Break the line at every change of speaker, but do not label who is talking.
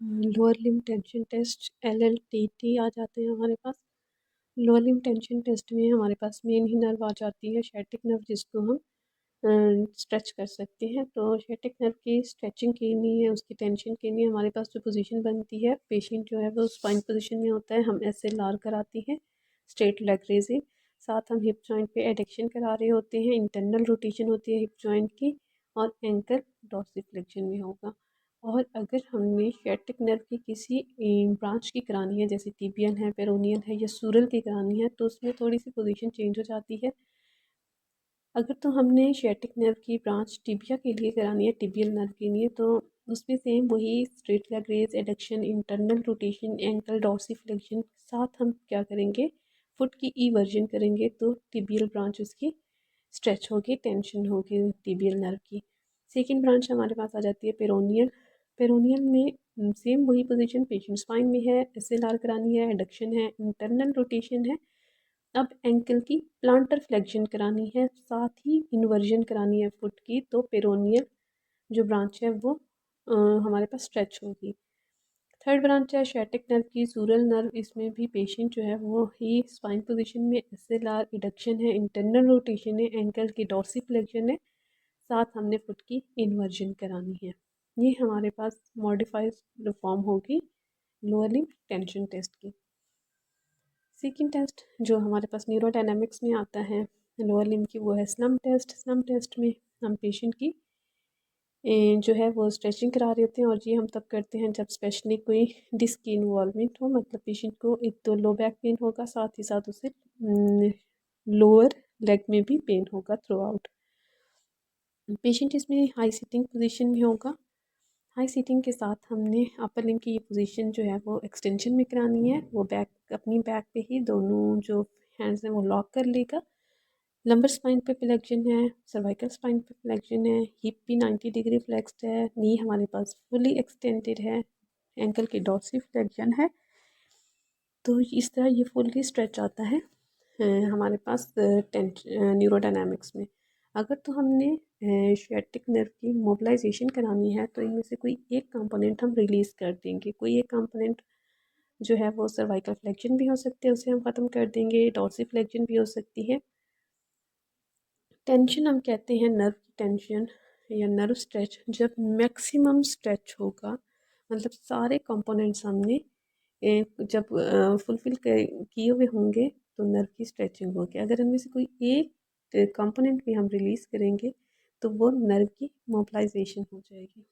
Lower limb tension test LLTT आ जाते हैं हमारे पास। लोअर लिम्ब टेंशन टेस्ट में हमारे पास मेन ही नर्व आ जाती है शैटिक नर्व, जिसको हम स्ट्रेच कर सकते हैं। तो शैटिक नर्व की स्ट्रेचिंग के लिए, उसकी टेंशन के लिए हमारे पास जो पोजीशन बनती है, पेशेंट जो है वो स्पाइन पोजीशन में होता है, हम SLR कराते हैं, स्ट्रेट लेग रेजिंग। साथ हम हिप जॉइंट पे एडिक्शन करा रहे होते हैं, इंटरनल रोटेशन होती है हिप जॉइंट की, और एंकल डॉर्सिफ्लेक्शन में होगा। और अगर हमने शैटिक नर्व की किसी ब्रांच की करानी है, जैसे टिबियल है, पेरोनियल है या सूरल की करानी है, तो उसमें थोड़ी सी पोजीशन चेंज हो जाती है। अगर तो हमने शैटिक नर्व की ब्रांच टिबिया के लिए करानी है, टिबियल नर्व के लिए, तो उसमें सेम वही straight leg raise, adduction, internal rotation, ankle dorsiflexion. साथ हम क्या करेंगे, फुट की ई वर्जन करेंगे, तो टिबियल ब्रांच उसकी स्ट्रेच होगी, टेंशन होगी टिबियल नर्व की। सेकेंड ब्रांच हमारे पास आ जाती है पेरोनियल। पेरोनियल में सेम वही पोजीशन, पेशेंट स्पाइन में है, SLR करानी है, एडक्शन है, इंटरनल रोटेशन है। अब एंकल की प्लांटर फ्लेक्शन करानी है, साथ ही इन्वर्जन करानी है फुट की, तो पेरोनियल जो ब्रांच है वो हमारे पास स्ट्रेच होगी। थर्ड ब्रांच है शैटिक नर्व की, सूरल नर्व। इसमें भी पेशेंट जो है वो ही स्पाइन पोजीशन में, SLR, रिडक्शन है, इंटरनल रोटेशन है, एंकल की डॉर्सिफ्लेक्शन है, साथ हमने फुट की इन्वर्जन करानी है। ये हमारे पास मॉडिफाइड फॉर्म होगी लोअर लिम्ब टेंशन टेस्ट की। सेकंड टेस्ट जो हमारे पास न्यूरोडायनामिक्स में आता है लोअर लिम्ब की, वो है स्लम टेस्ट। स्लम टेस्ट में हम पेशेंट की जो है वो स्ट्रेचिंग करा रहे होते हैं, और ये हम तब करते हैं जब स्पेशली कोई डिस्क की इन्वॉल्वमेंट हो, मतलब पेशेंट को एक तो लो बैक पेन होगा, साथ ही साथ उसे लोअर लेग में भी पेन होगा थ्रू आउट। पेशेंट इसमें हाई सिटिंग पोजीशन में होगा। हाई सीटिंग के साथ हमने अपर लिम्ब की ये पोजीशन जो है वो एक्सटेंशन में करानी है। वो बैक, अपनी बैक पे ही दोनों जो हैंड्स हैं वो लॉक कर लेगा। लंबर स्पाइन पे फ्लेक्शन है, सर्वाइकल स्पाइन पे फ्लेक्शन है, हिप भी 90 डिग्री फ्लेक्स्ड है, नी हमारे पास फुली एक्सटेंडेड है, एंकल की डॉर्सी फ्लेक्शन है। तो इस तरह ये फुली स्ट्रेच आता है हमारे पास न्यूरोडायनामिक्स में। अगर तो हमने शैटिक नर्व की मोबिलाइजेशन करानी है, तो इनमें से कोई एक कंपोनेंट हम रिलीज़ कर देंगे। कोई एक कंपोनेंट जो है वो सर्वाइकल फ्लेक्शन भी हो सकते हैं, उसे हम ख़त्म कर देंगे, डॉर्सी फ्लेक्शन भी हो सकती है। टेंशन हम कहते हैं नर्व की टेंशन या नर्व स्ट्रेच जब मैक्सिमम स्ट्रेच होगा, मतलब सारे कंपोनेंट्स हमने जब फुलफिल किए हुए होंगे, तो नर्व की स्ट्रेचिंग होगी। अगर इनमें से कोई एक कंपोनेंट भी हम रिलीज़ करेंगे, तो वो नर्व की मोबिलाइजेशन हो जाएगी।